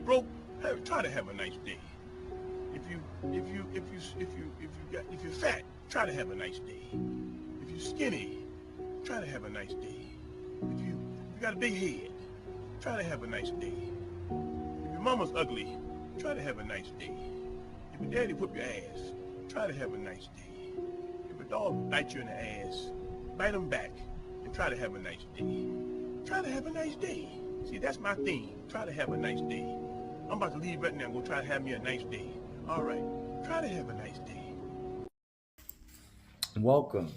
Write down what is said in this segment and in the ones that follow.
broke, try to have a nice day. If you're fat, try to have a nice day. If you're skinny, try to have a nice day. If you got a big head, try to have a nice day. If your mama's ugly, try to have a nice day. If your daddy whoop your ass, try to have a nice day. If a dog bites you in the ass, bite him back and try to have a nice day. Try to have a nice day. See, that's my theme. Try to have a nice day. I'm about to leave right now and go try to have me a nice day. All right. Try to have a nice day. Welcome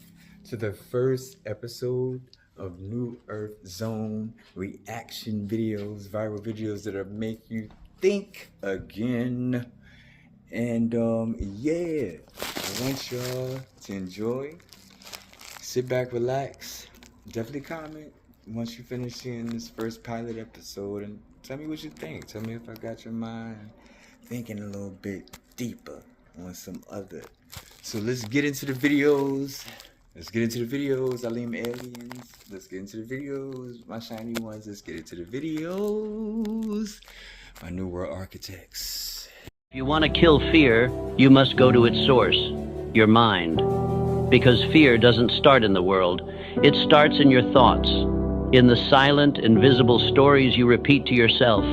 to the first episode of New Earth Zone reaction videos, viral videos that'll make you think again. And yeah, I want y'all to enjoy. Sit back, relax. Definitely comment once you finish seeing this first pilot episode and tell me what you think. Tell me if I got your mind thinking a little bit deeper on some other. So let's get into the videos. Alim aliens. Let's get into the videos. My shiny ones. Let's get into the videos. My new world architects. If you want to kill fear, you must go to its source, your mind. Because fear doesn't start in the world. It starts in your thoughts. In the silent, invisible stories you repeat to yourself.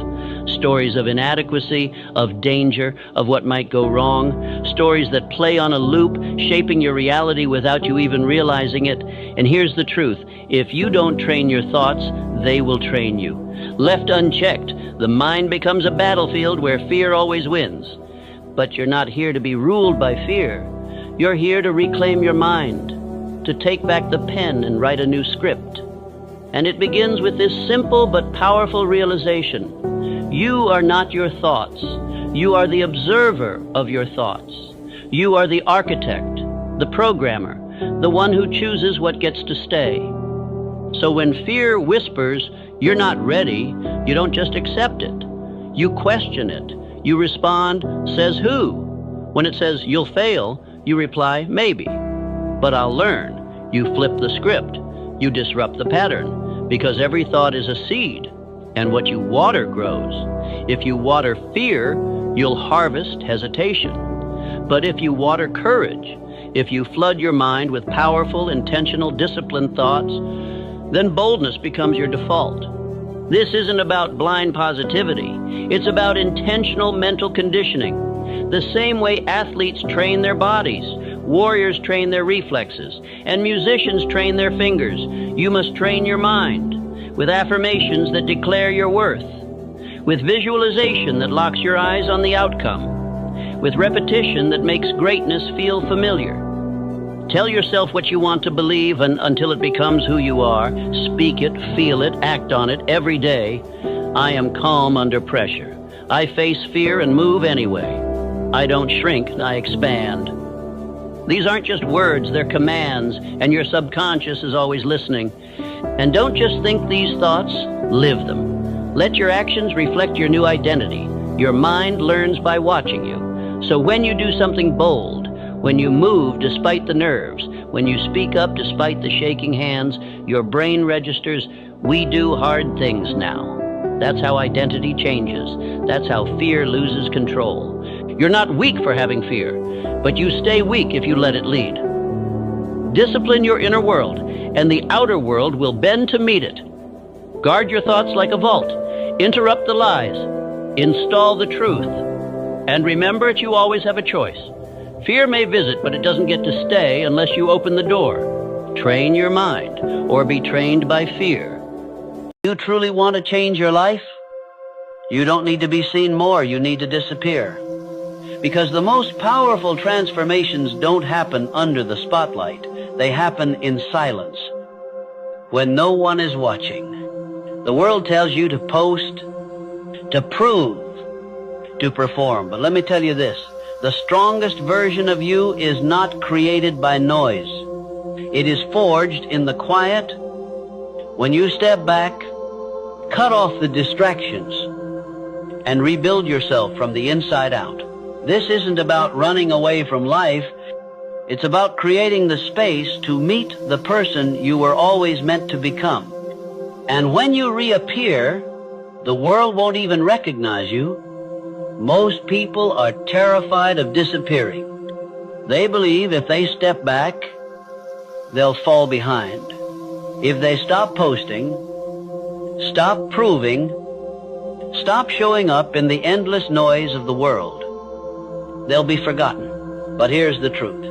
Stories of inadequacy, of danger, of what might go wrong. Stories that play on a loop, shaping your reality without you even realizing it. And here's the truth. If you don't train your thoughts, they will train you. Left unchecked, the mind becomes a battlefield where fear always wins. But you're not here to be ruled by fear. You're here to reclaim your mind, to take back the pen and write a new script. And it begins with this simple but powerful realization. You are not your thoughts. You are the observer of your thoughts. You are the architect, the programmer, the one who chooses what gets to stay. So when fear whispers, you're not ready, you don't just accept it. You question it. You respond, says who? When it says you'll fail, you reply, maybe. But I'll learn. You flip the script. You disrupt the pattern. Because every thought is a seed, and what you water grows. If you water fear, you'll harvest hesitation. But if you water courage, if you flood your mind with powerful, intentional, disciplined thoughts, then boldness becomes your default. This isn't about blind positivity. It's about intentional mental conditioning. The same way athletes train their bodies, warriors train their reflexes, and musicians train their fingers. You must train your mind with affirmations that declare your worth, with visualization that locks your eyes on the outcome, with repetition that makes greatness feel familiar. Tell yourself what you want to believe until it becomes who you are. Speak it, feel it, act on it every day. I am calm under pressure. I face fear and move anyway. I don't shrink, I expand. These aren't just words, they're commands, and your subconscious is always listening. And don't just think these thoughts, live them. Let your actions reflect your new identity. Your mind learns by watching you. So when you do something bold, when you move despite the nerves, when you speak up despite the shaking hands, your brain registers, we do hard things now. That's how identity changes. That's how fear loses control. You're not weak for having fear, but you stay weak if you let it lead. Discipline your inner world, and the outer world will bend to meet it. Guard your thoughts like a vault. Interrupt the lies. Install the truth. And remember that you always have a choice. Fear may visit, but it doesn't get to stay unless you open the door. Train your mind, or be trained by fear. You truly want to change your life? You don't need to be seen more, you need to disappear. Because the most powerful transformations don't happen under the spotlight. They happen in silence, when no one is watching. The world tells you to post, to prove, to perform. But let me tell you this, the strongest version of you is not created by noise. It is forged in the quiet. When you step back, cut off the distractions, and rebuild yourself from the inside out. This isn't about running away from life. It's about creating the space to meet the person you were always meant to become. And when you reappear, The world won't even recognize you. Most people are terrified of disappearing. They believe if they step back, they'll fall behind. If they stop posting, stop proving, stop showing up in the endless noise of the world, they'll be forgotten. But here's the truth.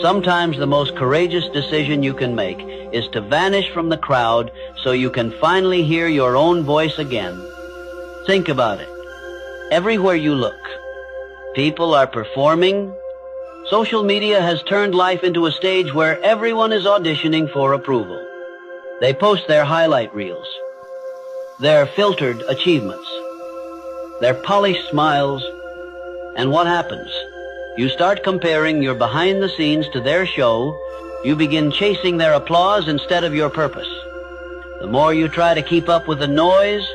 Sometimes the most courageous decision you can make is to vanish from the crowd so you can finally hear your own voice again. Think about it. Everywhere you look, people are performing. Social media has turned life into a stage where everyone is auditioning for approval. They post their highlight reels, their filtered achievements, their polished smiles, and what happens? You start comparing your behind the scenes to their show. You begin chasing their applause instead of your purpose. The more you try to keep up with the noise,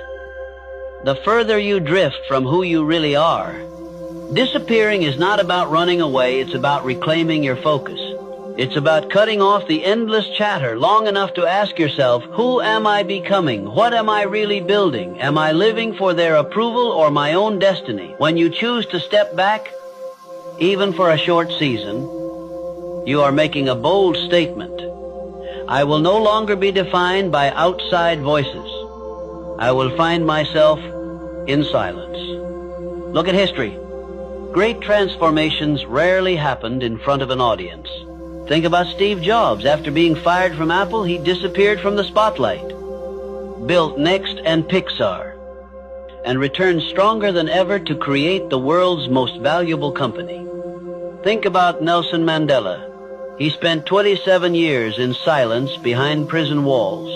the further you drift from who you really are. Disappearing is not about running away, it's about reclaiming your focus. It's about cutting off the endless chatter long enough to ask yourself, who am I becoming? What am I really building? Am I living for their approval or my own destiny? When you choose to step back, even for a short season, you are making a bold statement. I will no longer be defined by outside voices. I will find myself in silence. Look at history. Great transformations rarely happened in front of an audience. Think about Steve Jobs. After being fired from Apple, he disappeared from the spotlight, built Next and Pixar, and returned stronger than ever to create the world's most valuable company. Think about Nelson Mandela. He spent 27 years in silence behind prison walls.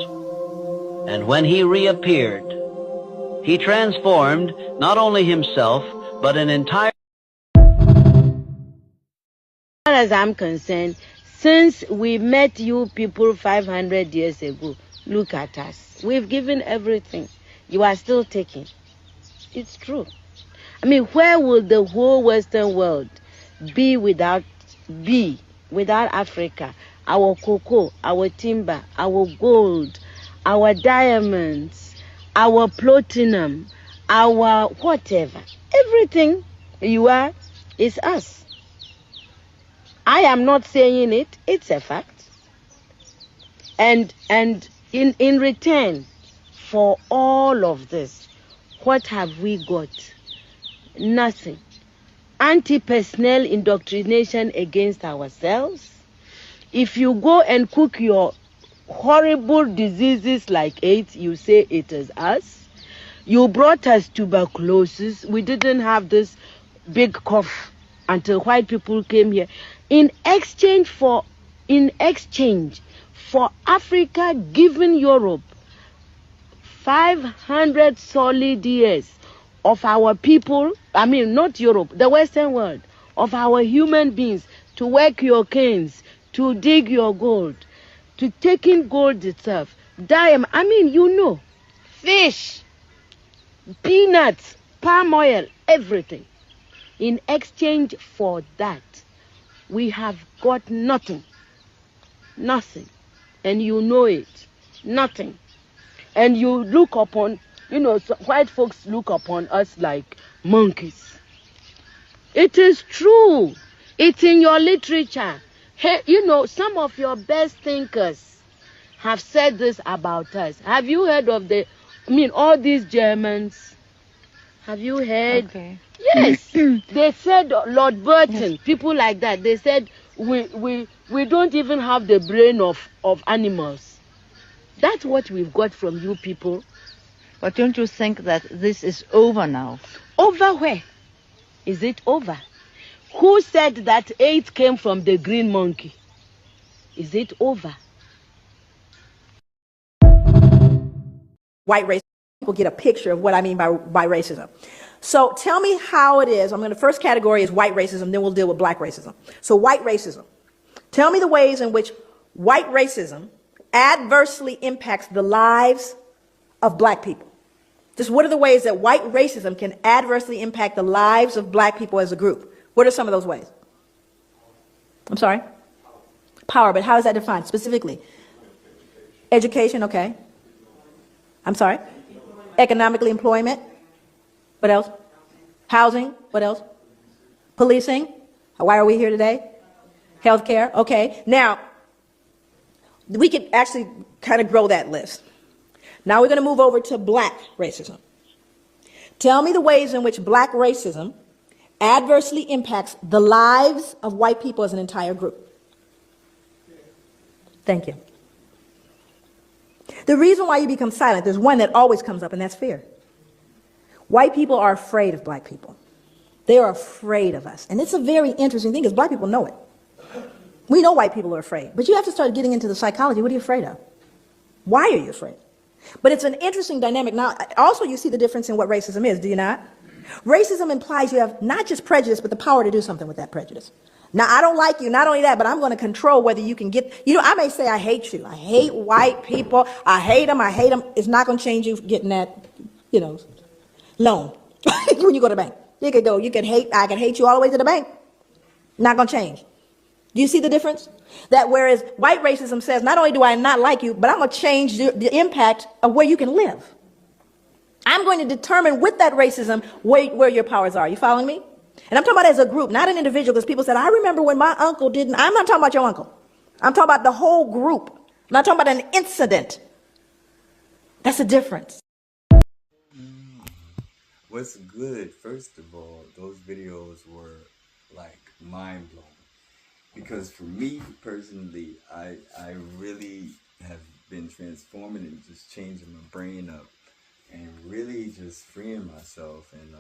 And when he reappeared, he transformed not only himself, but an entire... As far as I'm concerned, since we met you people 500 years ago, look at us. We've given everything. You are still taking. It's true. I mean, where would the whole Western world be without Africa? Our cocoa, our timber, our gold, our diamonds, our platinum, our whatever. Everything you are is us. I am not saying it, it's a fact. And in return for all of this, what have we got? Nothing. Anti-personnel indoctrination against ourselves. If you go and cook your horrible diseases like AIDS, you say it is us. You brought us tuberculosis. We didn't have this big cough until white people came here. In exchange for Africa giving Europe 500 solid years of our people, I mean not Europe, the Western world, of our human beings to work your canes, to dig your gold, to take in gold itself, diamond, I mean you know, fish, peanuts, palm oil, everything. In exchange for that, we have got nothing. Nothing. And you know it. Nothing. And you look upon, white folks look upon us like monkeys. It is true. It's in your literature. Hey, some of your best thinkers have said this about us. Have you heard of all these Germans? Have you heard? Okay. Yes. They said, Lord Burton, people like that, they said, we don't even have the brain of animals. That's what we've got from you people. But don't you think that this is over now? Over where? Is it over? Who said that AIDS came from the green monkey? Is it over? White race people get a picture of what I mean by racism. So tell me how it is. The first category is white racism, then we'll deal with black racism. So white racism. Tell me the ways in which white racism adversely impacts the lives of black people. Just what are the ways that white racism can adversely impact the lives of black people as a group? What are some of those ways? I'm sorry? Power, but how is that defined specifically? Education, okay. I'm sorry? Economically, employment. What else? Housing. What else? Policing. Why are we here today? Healthcare. Okay. Now, we could actually kind of grow that list. Now we're going to move over to black racism. Tell me the ways in which black racism adversely impacts the lives of white people as an entire group. Thank you. The reason why you become silent, there's one that always comes up, and that's fear. White people are afraid of black people. They are afraid of us. And it's a very interesting thing because black people know it. We know white people are afraid, but you have to start getting into the psychology. What are you afraid of? Why are you afraid? But it's an interesting dynamic. Now, also you see the difference in what racism is, do you not? Racism implies you have not just prejudice, but the power to do something with that prejudice. Now, I don't like you, not only that, but I'm going to control whether you can get, I may say I hate you. I hate white people. I hate them. It's not going to change you getting that, loan when you go to the bank. I can hate you all the way to the bank. Not going to change. Do you see the difference? That whereas white racism says, not only do I not like you, but I'm going to change the impact of where you can live. I'm going to determine with that racism where your powers are. You following me? And I'm talking about as a group, not an individual, because people said, I remember when my uncle didn't. I'm not talking about your uncle. I'm talking about the whole group. I'm not talking about an incident. That's a difference. What's good, first of all, those videos were like mind-blowing. Because for me personally, I really have been transforming and just changing my brain up and really just freeing myself and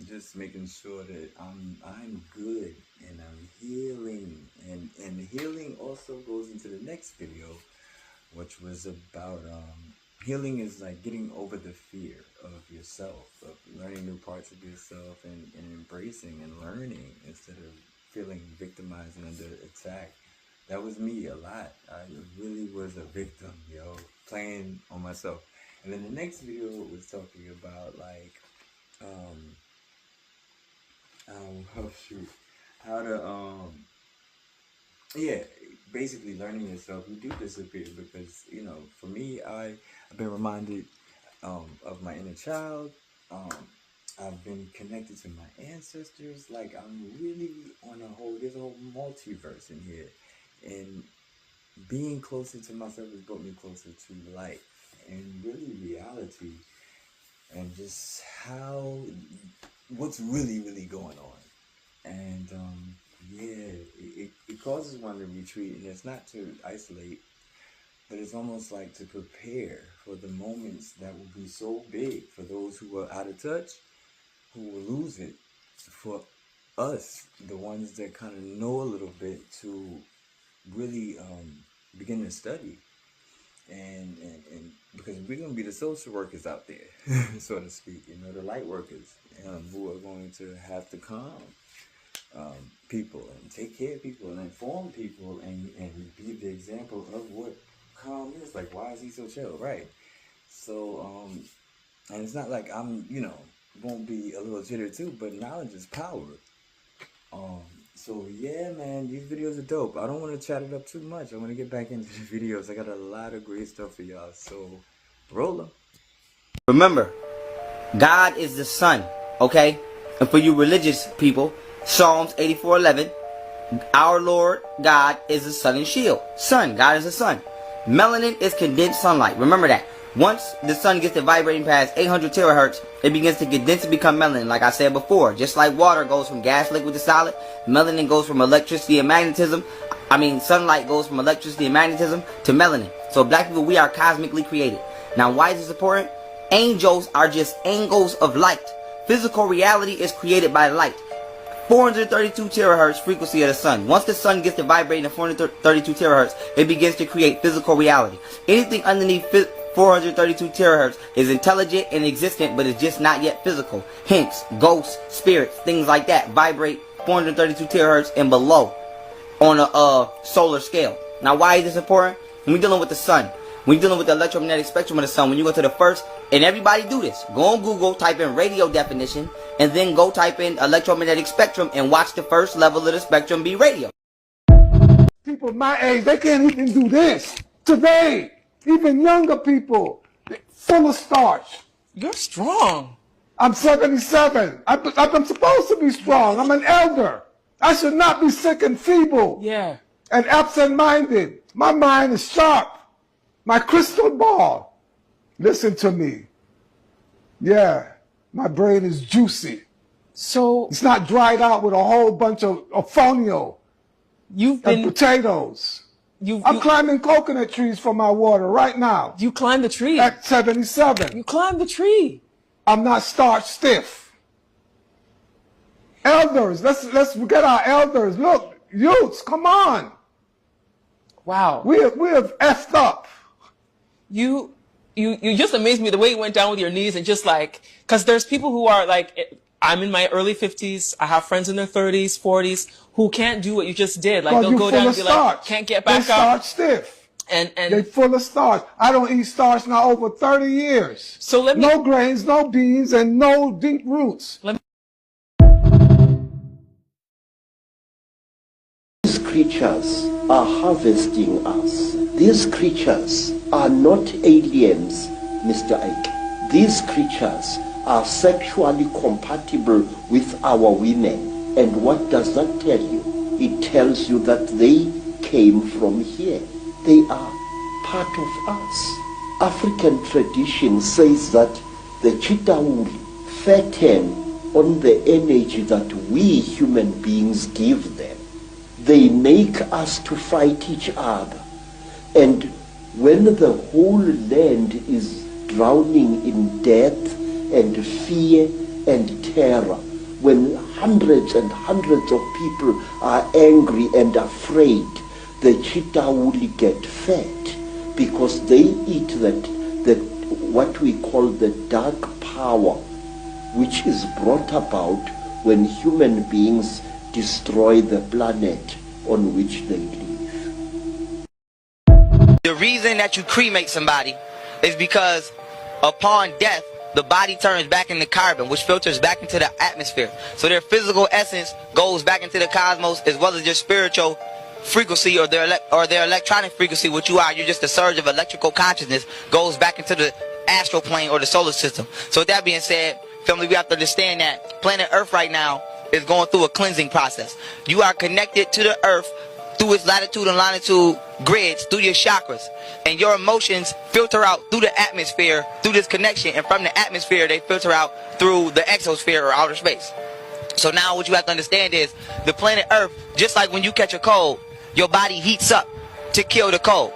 just making sure that I'm good and I'm healing. And the healing also goes into the next video, which was about healing is like getting over the fear of yourself, of learning new parts of yourself and embracing and learning instead of feeling victimized and under attack. That was me a lot. I really was a victim, playing on myself. And then the next video was talking about like, how to, basically learning yourself. You do disappear because, for me, I've been reminded of my inner child. I've been connected to my ancestors. Like, I'm really there's a whole multiverse in here. And being closer to myself has brought me closer to life and really reality and just what's really, really going on. And, it causes one to retreat, and it's not to isolate, but it's almost like to prepare for the moments that will be so big for those who are out of touch, who will lose it, for us, the ones that kind of know a little bit, to really begin to study. And because we're going to be the social workers out there, so to speak, the light workers who are going to have to calm people and take care of people and inform people and be the example of what calm is. Like, why is he so chill? Right. So, and it's not like I'm, won't be a little jitter too, but knowledge is power. So yeah, man, these videos are dope. I don't want to chat it up too much. I want to get back into the videos. I got a lot of great stuff for y'all. So roll them. Remember, God is the sun, okay? And for you religious people, Psalms 84:11, our Lord God is the sun and shield. Sun, God is the sun. Melanin is condensed sunlight. Remember that. Once the sun gets to vibrating past 800 terahertz, it begins to condense and become melanin, like I said before. Just like water goes from gas, liquid to solid, melanin goes from electricity and magnetism. Sunlight goes from electricity and magnetism to melanin. So black people, we are cosmically created. Now, why is this important? Angels are just angles of light. Physical reality is created by light. 432 terahertz frequency of the sun. Once the sun gets to vibrating at 432 terahertz, it begins to create physical reality. Anything underneath 432 terahertz is intelligent and existent, but it's just not yet physical. Hence, ghosts, spirits, things like that vibrate 432 terahertz and below on a solar scale. Now, why is this important? When we're dealing with the sun, when you're dealing with the electromagnetic spectrum of the sun, when you go to the first, and everybody do this, go on Google, type in radio definition, and then go type in electromagnetic spectrum and watch the first level of the spectrum be radio. People my age, they can't even do this. Today, even younger people, full of starch, You're strong. I'm 77. I'm supposed to be strong. I'm an elder. I should not be sick and feeble. Yeah. And absent-minded. My mind is sharp. My crystal ball. Listen to me. Yeah, my brain is juicy. So it's not dried out with a whole bunch of fonio and potatoes. I'm climbing coconut trees for my water right now. You climb the tree? At 77. You climb the tree. I'm not starch stiff. Elders, let's get our elders. Look, youths, come on. Wow. We have effed up. You just amazed me the way you went down with your knees and just like, because there's people who are like, I'm in my early 50s. I have friends in their 30s, 40s who can't do what you just did. Like they'll go down and be like, can't get back up. They starch stiff. And they full of starch. I don't eat starch now over 30 years. So let me. No grains, no beans, and no deep roots. These creatures are harvesting us. These creatures are not aliens, Mr. Ike. These creatures are sexually compatible with our women. And what does that tell you? It tells you that they came from here. They are part of us. African tradition says that the Chitauri fatten on the energy that we human beings give them. They make us to fight each other. And when the whole land is drowning in death and fear and terror, when hundreds and hundreds of people are angry and afraid, the Chitauri get fat because they eat that what we call the dark power, which is brought about when human beings destroy the planet on which they live. The reason that you cremate somebody is because upon death, the body turns back into carbon, which filters back into the atmosphere. So their physical essence goes back into the cosmos, as well as their spiritual frequency or their electronic frequency, which you are. You're just a surge of electrical consciousness, goes back into the astral plane or the solar system. So with that being said, family, we have to understand that planet Earth right now is going through a cleansing process. You are connected to the Earth through its latitude and longitude grids, through your chakras, and your emotions filter out through the atmosphere through this connection, and from the atmosphere they filter out through the exosphere or outer space. So now what you have to understand is the planet Earth, just like when you catch a cold, your body heats up to kill the cold.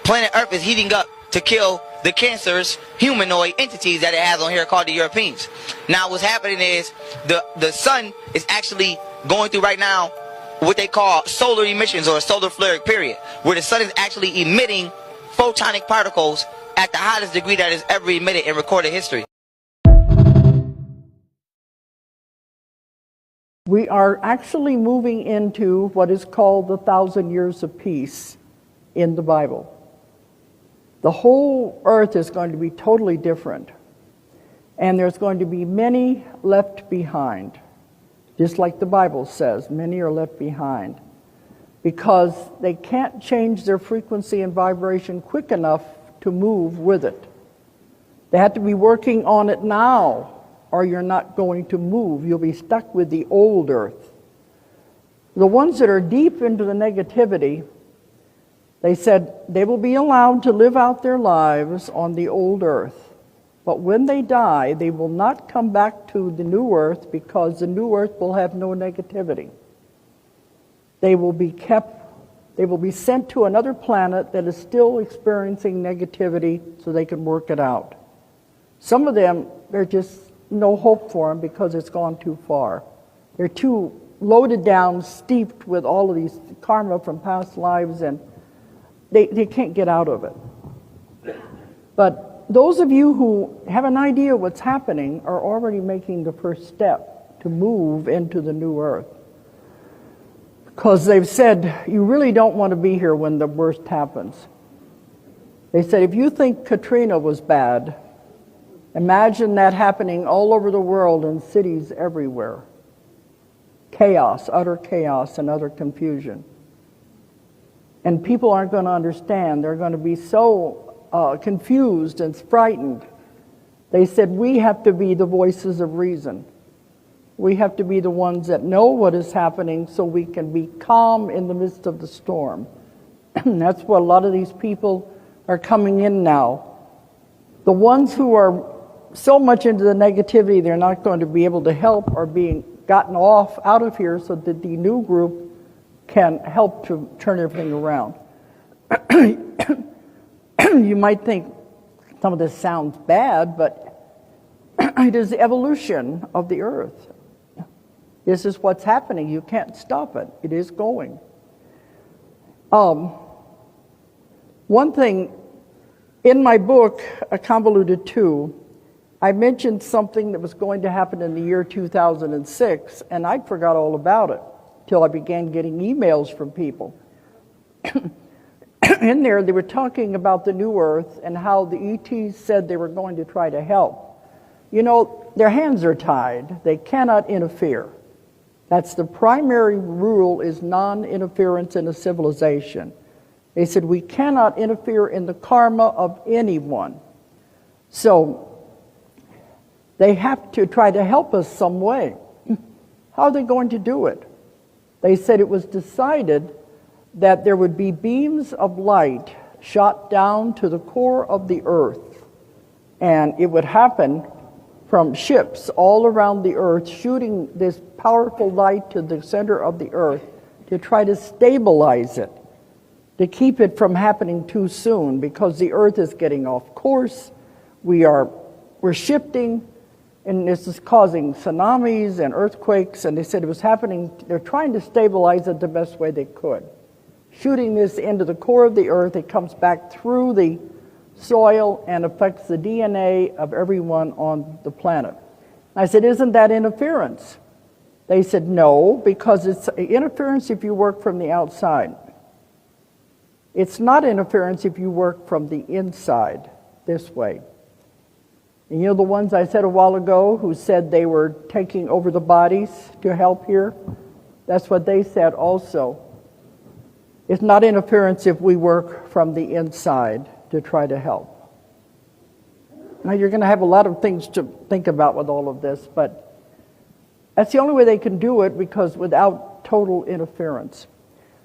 Planet Earth is heating up to kill the cancerous humanoid entities that it has on here called the Europeans. Now what's happening is the sun is actually going through right now what they call solar emissions or a solar flare period, where the sun is actually emitting photonic particles at the hottest degree that is ever emitted in recorded history. We are actually moving into what is called the 1,000 years of peace in the Bible. The whole earth is going to be totally different, and there's going to be many left behind. Just like the Bible says, many are left behind because they can't change their frequency and vibration quick enough to move with it. They have to be working on it now, or you're not going to move. You'll be stuck with the old earth. The ones that are deep into the negativity, they said they will be allowed to live out their lives on the old earth. But when they die, they will not come back to the new earth because the new earth will have no negativity. They will be sent to another planet that is still experiencing negativity so they can work it out. Some of them, there's just no hope for them because it's gone too far. They're too loaded down, steeped with all of these karma from past lives, and they can't get out of it. But those of you who have an idea what's happening are already making the first step to move into the new earth. Because they've said, you really don't want to be here when the worst happens. They said, if you think Katrina was bad, imagine that happening all over the world in cities everywhere. Chaos, utter chaos, and utter confusion. And people aren't going to understand. They're going to be so confused and frightened They said we have to be the voices of reason. We have to be the ones that know what is happening so we can be calm in the midst of the storm. That's what a lot of these people are coming in now. The ones who are so much into the negativity they're not going to be able to help are being gotten off out of here so that the new group can help to turn everything around. You might think some of this sounds bad, but it is the evolution of the earth. This is what's happening. You can't stop it. It is going. One thing, in my book, A Convoluted Two, I mentioned something that was going to happen in the year 2006, and I forgot all about it till I began getting emails from people. In there, they were talking about the new earth and how the ETs said they were going to try to help. You know, their hands are tied. They cannot interfere. That's the primary rule, is non-interference in a civilization. They said we cannot interfere in the karma of anyone. So they have to try to help us some way. How are they going to do it? They said it was decided that there would be beams of light shot down to the core of the earth, and it would happen from ships all around the earth shooting this powerful light to the center of the earth to try to stabilize it, to keep it from happening too soon, because the earth is getting off course. We're shifting, and this is causing tsunamis and earthquakes, and they said it was happening. They're trying to stabilize it the best way they could. Shooting this into the core of the earth, it comes back through the soil and affects the DNA of everyone on the planet. I said, isn't that interference? They said, no, because it's interference if you work from the outside. It's not interference if you work from the inside, this way. And you know the ones I said a while ago who said they were taking over the bodies to help here? That's what they said also. It's not interference if we work from the inside to try to help. Now you're going to have a lot of things to think about with all of this, but that's the only way they can do it, because without total interference.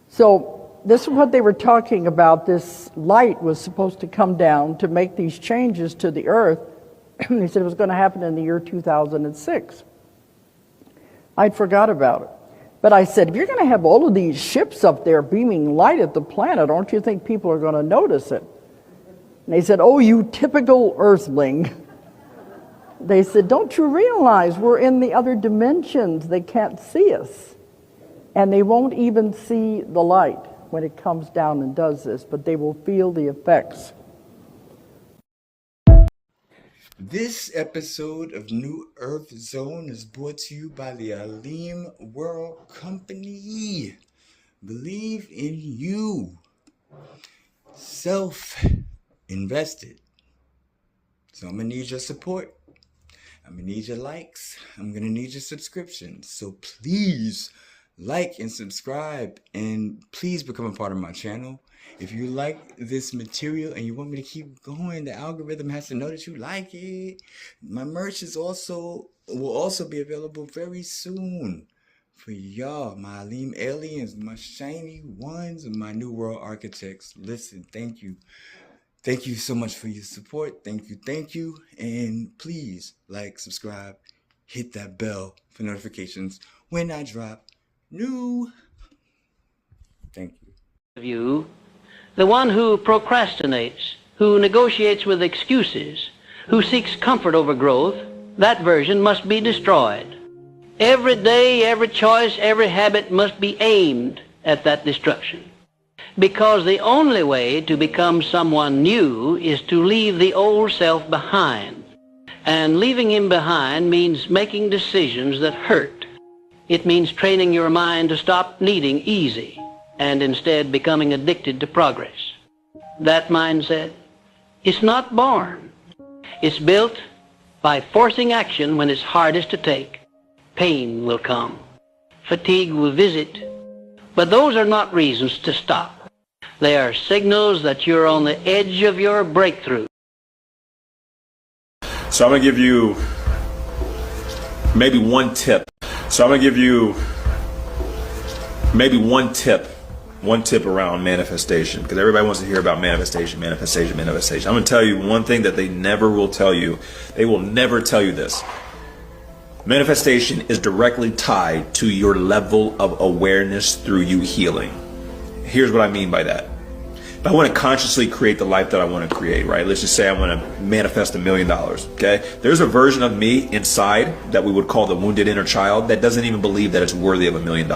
So this is what they were talking about. This light was supposed to come down to make these changes to the earth. They said it was going to happen in the year 2006. I'd forgot about it. But I said, if you're going to have all of these ships up there beaming light at the planet, don't you think people are going to notice it? And they said, oh, you typical earthling. They said, don't you realize we're in the other dimensions? They can't see us. And they won't even see the light when it comes down and does this, but they will feel the effects. This episode of New Earth Zone is brought to you by the Alim World Company. Believe in you. Self-invested. So I'm going to need your support. I'm going to need your likes. I'm going to need your subscriptions. So please like and subscribe, and please become a part of my channel. If you like this material and you want me to keep going, the algorithm has to know that you like it. My merch will also be available very soon for y'all, my Alim aliens, my shiny ones, and my New World architects. Listen, thank you. Thank you so much for your support. Thank you. And please like, subscribe, hit that bell for notifications when I drop new. Thank you. The one who procrastinates, who negotiates with excuses, who seeks comfort over growth, that version must be destroyed. Every day, every choice, every habit must be aimed at that destruction. Because the only way to become someone new is to leave the old self behind. And leaving him behind means making decisions that hurt. It means training your mind to stop needing easy and instead becoming addicted to progress. That mindset is not born. It's built by forcing action when it's hardest to take. Pain will come. Fatigue will visit. But those are not reasons to stop. They are signals that you're on the edge of your breakthrough. So I'm going to give you maybe one tip. One tip around manifestation, because everybody wants to hear about manifestation. I'm going to tell you one thing that they never will tell you. They will never tell you this. Manifestation is directly tied to your level of awareness through you healing. Here's what I mean by that. If I want to consciously create the life that I want to create, right? Let's just say I want to manifest $1 million, okay? There's a version of me inside that we would call the wounded inner child that doesn't even believe that it's worthy of $1 million.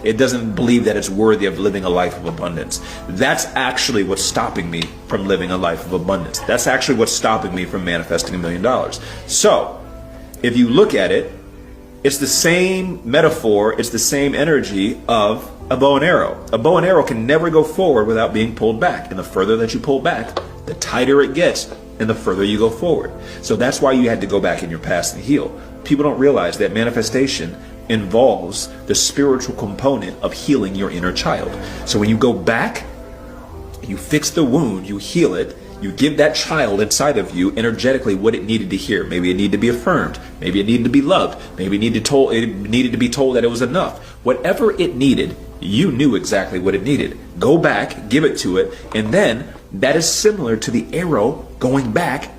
It doesn't believe that it's worthy of living a life of abundance. That's actually what's stopping me from living a life of abundance. That's actually what's stopping me from manifesting $1 million. So, if you look at it, it's the same metaphor, it's the same energy of a bow and arrow. A bow and arrow can never go forward without being pulled back. And the further that you pull back, the tighter it gets and the further you go forward. So that's why you had to go back in your past and heal. People don't realize that manifestation involves the spiritual component of healing your inner child. So when you go back, you fix the wound, you heal it, you give that child inside of you energetically what it needed to hear. Maybe it needed to be affirmed. Maybe it needed to be loved. Maybe it needed to be told that it was enough. Whatever it needed, you knew exactly what it needed. Go back, give it to it, and then that is similar to the arrow going back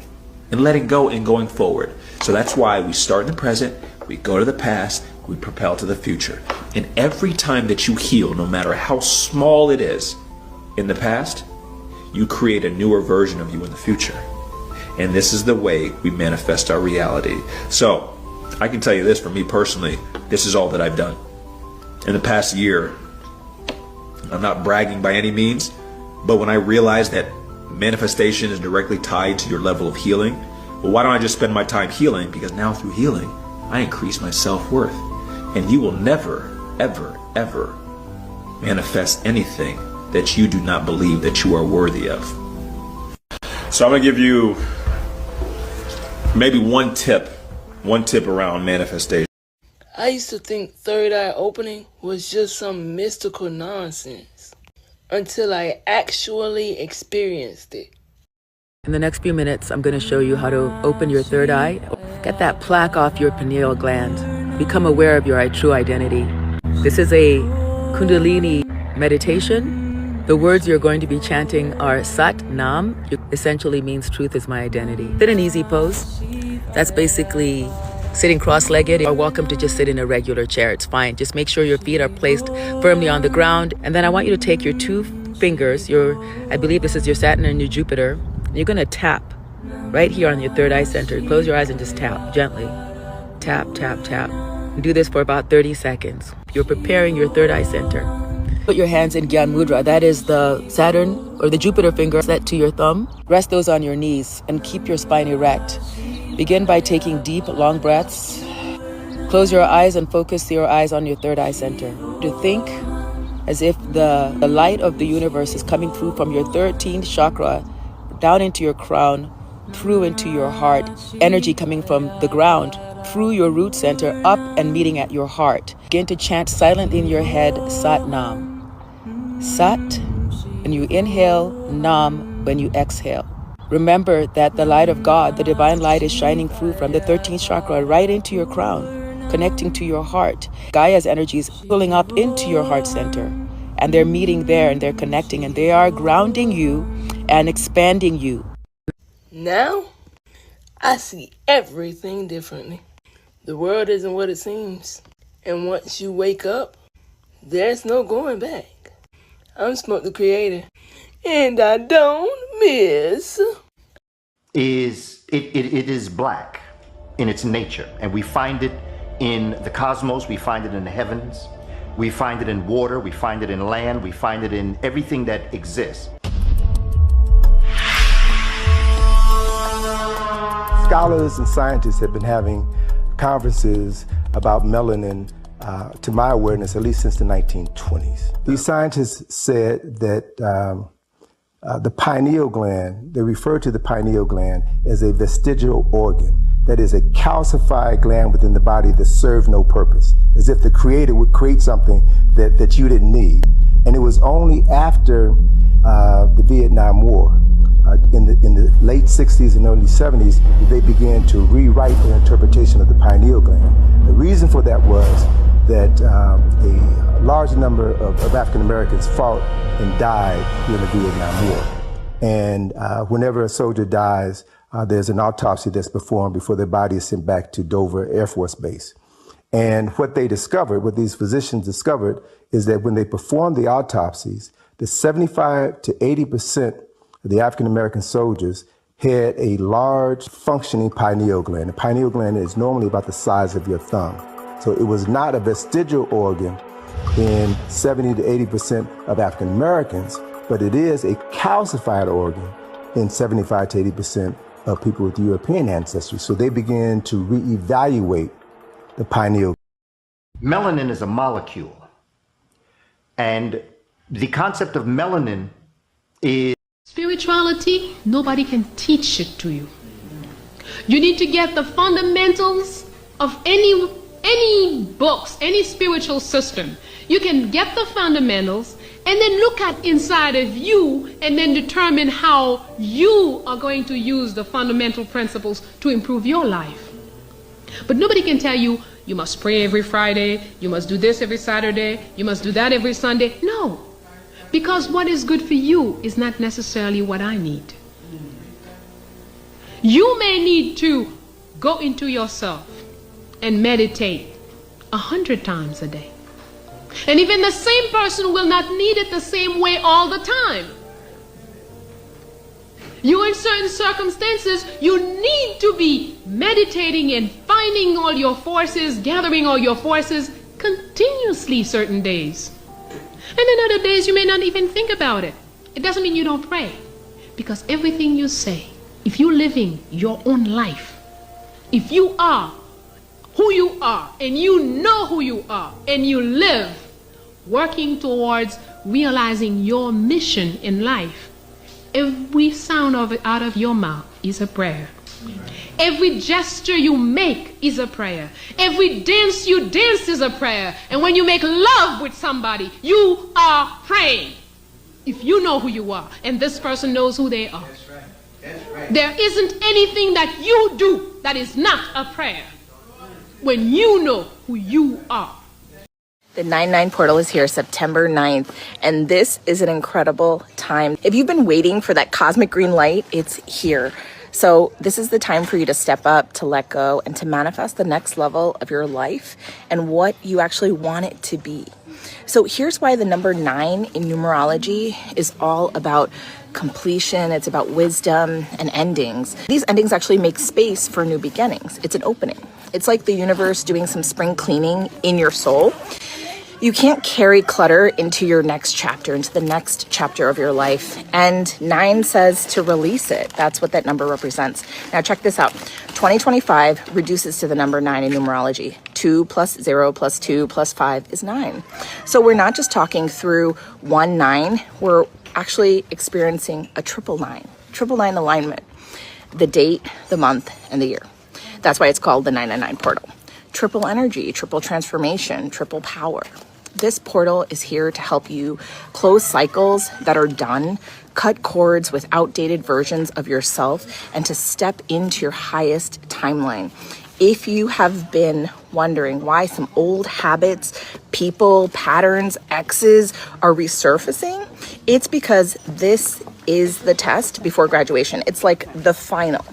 and letting go and going forward. So that's why we start in the present, we go to the past, we propel to the future. And every time that you heal, no matter how small it is in the past, you create a newer version of you in the future. And this is the way we manifest our reality. So I can tell you this, for me personally, this is all that I've done. In the past year, I'm not bragging by any means, but when I realized that manifestation is directly tied to your level of healing, well, why don't I just spend my time healing? Because now through healing, I increase my self-worth. And you will never, ever, ever manifest anything that you do not believe that you are worthy of. So I'm going to give you maybe one tip around manifestation. I used to think third eye opening was just some mystical nonsense until I actually experienced it. In the next few minutes, I'm going to show you how to open your third eye. Get that plaque off your pineal gland. Become aware of your true identity. This is a Kundalini meditation. The words you're going to be chanting are Sat Nam, which essentially means truth is my identity. Sit in easy pose. That's basically sitting cross-legged, or welcome to just sit in a regular chair. It's fine. Just make sure your feet are placed firmly on the ground. And then I want you to take your 2 fingers, I believe this is your Saturn and your Jupiter. You're going to tap right here on your third eye center. Close your eyes and just tap gently. Tap, tap, tap. And do this for about 30 seconds. You're preparing your third eye center. Put your hands in Gyan Mudra. That is the Saturn or the Jupiter finger set to your thumb. Rest those on your knees and keep your spine erect. Begin by taking deep, long breaths. Close your eyes and focus your eyes on your third eye center. To think as if the light of the universe is coming through from your 13th chakra down into your crown, through into your heart. Energy coming from the ground through your root center up and meeting at your heart. Begin to chant silently in your head, Sat Nam. Sat, when you inhale, Nam, when you exhale. Remember that the light of God, the divine light, is shining through from the 13th chakra right into your crown, connecting to your heart. Gaia's energy is pulling up into your heart center, and they're meeting there and they're connecting and they are grounding you and expanding you. Now, I see everything differently. The world isn't what it seems. And once you wake up, there's no going back. I'm Smoke the Creator, and I don't miss. It is black in its nature, and we find it in the cosmos, we find it in the heavens, we find it in water, we find it in land, we find it in everything that exists. Scholars and scientists have been having conferences about melanin, to my awareness, at least since the 1920s. These scientists said that the pineal gland, they refer to the pineal gland as a vestigial organ, that is a calcified gland within the body that serves no purpose, as if the creator would create something that you didn't need. And it was only after the Vietnam War in the late 60s and early 70s, they began to rewrite their interpretation of the pineal gland. The reason for that was that a large number of African Americans fought and died during the Vietnam War. And whenever a soldier dies, there's an autopsy that's performed before their body is sent back to Dover Air Force Base. And what they discovered, what these physicians discovered, is that when they performed the autopsies, the 75 to 80% of the African American soldiers had a large functioning pineal gland. The pineal gland is normally about the size of your thumb. So it was not a vestigial organ in 70 to 80% of African Americans, but it is a calcified organ in 75 to 80% of people with European ancestry. So they began to reevaluate the pineal. Melanin is a molecule. And the concept of melanin is... Spirituality, nobody can teach it to you. You need to get the fundamentals of any books, any spiritual system. You can get the fundamentals and then look at inside of you and then determine how you are going to use the fundamental principles to improve your life. But nobody can tell you, you must pray every Friday, you must do this every Saturday, you must do that every Sunday. No, because what is good for you is not necessarily what I need. You may need to go into yourself and meditate 100 times a day. And even the same person will not need it the same way all the time. You, in certain circumstances, you need to be meditating and finding all your forces, gathering all your forces continuously certain days. And then other days you may not even think about it. It doesn't mean you don't pray. Because everything you say, if you're living your own life, if you are who you are and you know who you are and you live working towards realizing your mission in life, every sound of it out of your mouth is a prayer. Every gesture you make is a prayer. Every dance you dance is a prayer. And when you make love with somebody, you are praying. If you know who you are and this person knows who they are. That's right. That's right. There isn't anything that you do that is not a prayer when you know who you are. The 9/9 portal is here September 9th, and this is an incredible time. If you've been waiting for that cosmic green light, it's here. So this is the time for you to step up, to let go, and to manifest the next level of your life and what you actually want it to be. So here's why the number 9 in numerology is all about completion. It's about wisdom and endings. These endings actually make space for new beginnings. It's an opening. It's like the universe doing some spring cleaning in your soul. You can't carry clutter into your next chapter, into the next chapter of your life. And 9 says to release it. That's what that number represents. Now check this out. 2025 reduces to the number 9 in numerology. 2 plus 0 plus 2 plus 5 is 9. So we're not just talking through 1 9. We're actually experiencing a 999. 999 alignment. The date, the month, and the year. That's why it's called the 999 portal. Triple energy, triple transformation, triple power. This portal is here to help you close cycles that are done, cut cords with outdated versions of yourself, and to step into your highest timeline. If you have been wondering why some old habits, people, patterns, exes are resurfacing, it's because this is the test before graduation. It's like the final.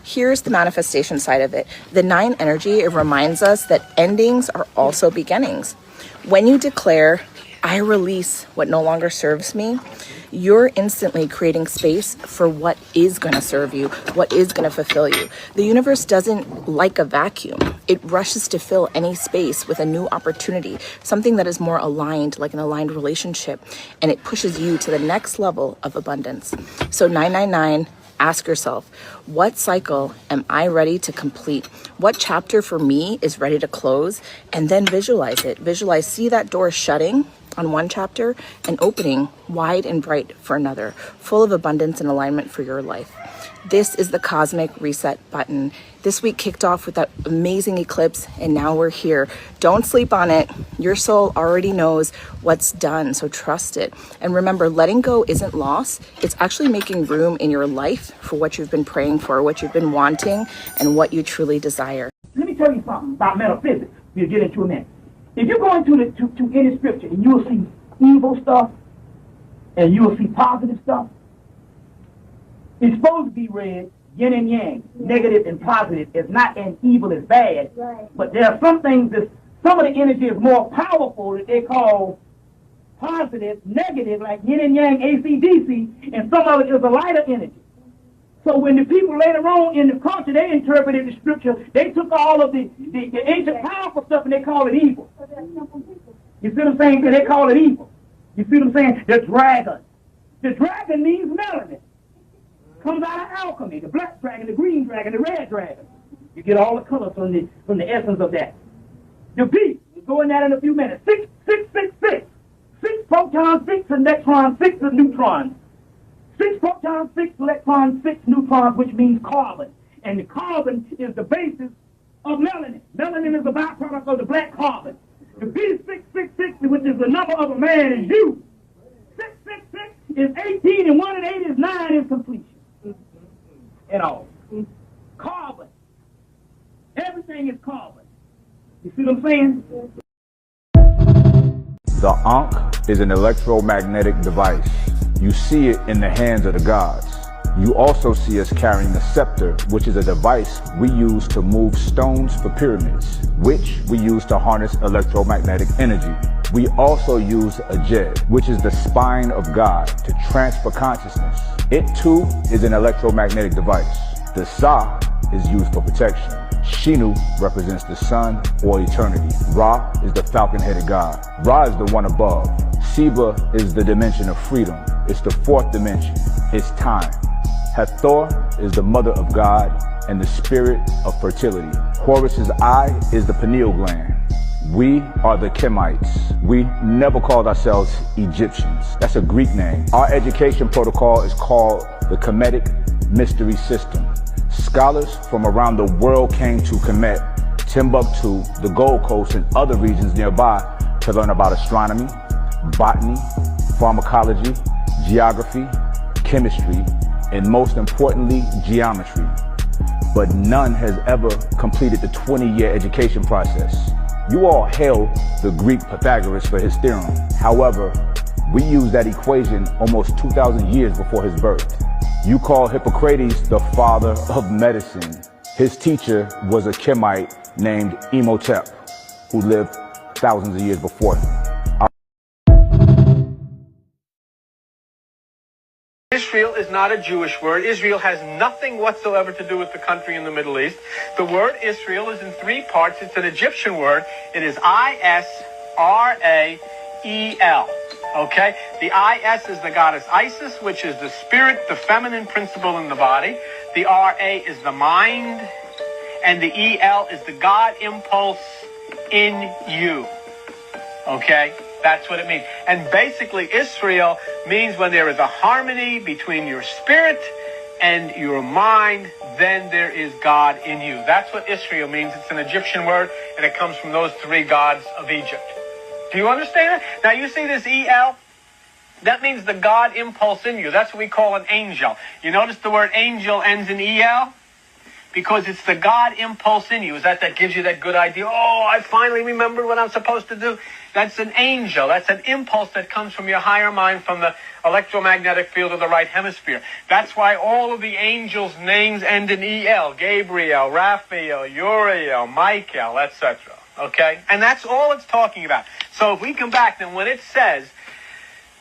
Here's the manifestation side of it. The 9 energy, it reminds us that endings are also beginnings. When you declare, I release what no longer serves me, you're instantly creating space for what is going to serve you, what is going to fulfill you. The universe doesn't like a vacuum. It rushes to fill any space with a new opportunity, something that is more aligned, like an aligned relationship, and it pushes you to the next level of abundance. So 999, ask yourself, what cycle am I ready to complete? What chapter for me is ready to close? And then visualize it. Visualize, see that door shutting on one chapter and opening wide and bright for another, full of abundance and alignment for your life. This is the cosmic reset button. This week kicked off with that amazing eclipse, and now we're here. Don't sleep on it. Your soul already knows what's done, so trust it. And remember, letting go isn't loss. It's actually making room in your life for what you've been praying for, what you've been wanting, and what you truly desire. Let me tell you something about metaphysics. We'll get into a minute. If you go into any scripture and you'll see evil stuff and you'll see positive stuff, it's supposed to be read yin and yang, negative and positive. It's not an evil is bad, right. But there are some things that some of the energy is more powerful that they call positive, negative, like yin and yang, AC/DC, and some of it is a lighter energy. So when the people later on in the culture, they interpreted the scripture, they took all of the ancient powerful stuff and they call it evil. You see what I'm saying? They call it evil. You see what I'm saying? The dragon. The dragon means melanin. Comes out of alchemy. The black dragon, the green dragon, the red dragon. You get all the colors from the essence of that. The beast, we'll go in that in a few minutes. 6, 6, 6, 6. 6 protons, 6 electrons, 6 neutrons. 6 protons, 6 electrons, 6 neutrons, which means carbon. And the carbon is the basis of melanin. Melanin is a byproduct of the black carbon. The B666, which is the number of a man, is you. 666 is 18, and 1 and 8 is 9 is completion. And all. Carbon. Everything is carbon. You see what I'm saying? The Ankh is an electromagnetic device. You see it in the hands of the gods. You also see us carrying a scepter, which is a device we use to move stones for pyramids, which we use to harness electromagnetic energy. We also use a jed, which is the spine of God, to transfer consciousness. It too is an electromagnetic device. The Sa is used for protection. Shinu represents the sun or eternity. Ra is the falcon-headed god. Ra is the one above. Siba is the dimension of freedom. It's the 4th dimension. It's time. Hathor is the mother of God and the spirit of fertility. Horus's eye is the pineal gland. We are the Kemites. We never called ourselves Egyptians. That's a Greek name. Our education protocol is called the Kemetic Mystery System. Scholars from around the world came to Kemet, Timbuktu, the Gold Coast, and other regions nearby to learn about astronomy, botany, pharmacology, geography, chemistry, and most importantly, geometry. But none has ever completed the 20-year education process. You all hail the Greek Pythagoras for his theorem. However, we use that equation almost 2,000 years before his birth. You call Hippocrates the father of medicine. His teacher was a Kemite named Imhotep, who lived thousands of years before him. Israel is not a Jewish word. Israel has nothing whatsoever to do with the country in the Middle East. The word Israel is in 3 parts. It's an Egyptian word. It is I-S-R-A-E-L. Okay? The I-S is the goddess Isis, which is the spirit, the feminine principle in the body. The R-A is the mind. And the E-L is the God impulse in you. Okay? That's what it means. And basically, Israel means when there is a harmony between your spirit and your mind, then there is God in you. That's what Israel means. It's an Egyptian word, and it comes from those 3 gods of Egypt. Do you understand that? Now, you see this E-L? That means the God impulse in you. That's what we call an angel. You notice the word angel ends in E-L? Because it's the God impulse in you. Is that gives you that good idea? Oh, I finally remembered what I'm supposed to do. That's an angel. That's an impulse that comes from your higher mind, from the electromagnetic field of the right hemisphere. That's why all of the angels' names end in E-L. Gabriel, Raphael, Uriel, Michael, etc. Okay? And that's all it's talking about. So if we come back, then when it says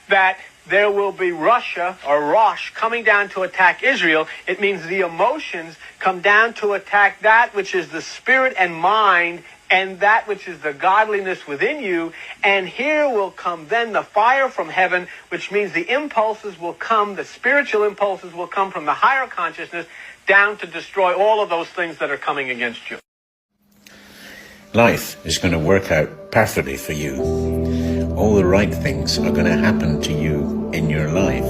that there will be Russia or Rosh coming down to attack Israel, it means the emotions come down to attack that which is the spirit and mind and that which is the godliness within you. And here will come then the fire from heaven, which means the impulses will come, the spiritual impulses will come from the higher consciousness down to destroy all of those things that are coming against you. Life is going to work out perfectly for you. All the right things are going to happen to you in your life.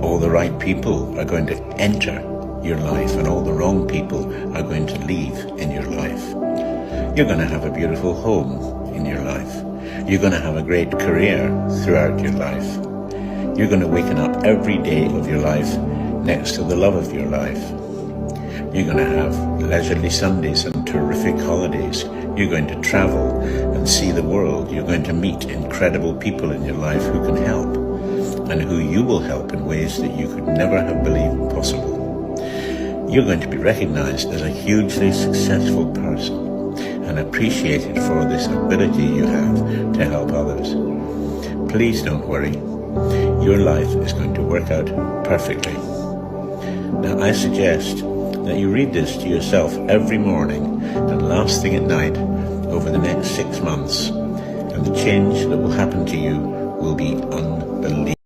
All the right people are going to enter your life, and all the wrong people are going to leave in your life. You're going to have a beautiful home in your life. You're going to have a great career throughout your life. You're going to waken up every day of your life next to the love of your life. You're going to have leisurely Sundays and terrific holidays. You're going to travel and see the world. You're going to meet incredible people in your life who can help, and who you will help in ways that you could never have believed possible. You're going to be recognized as a hugely successful person and appreciated for this ability you have to help others. Please don't worry. Your life is going to work out perfectly. Now, I suggest that you read this to yourself every morning and last thing at night over the next 6 months, and the change that will happen to you will be unbelievable.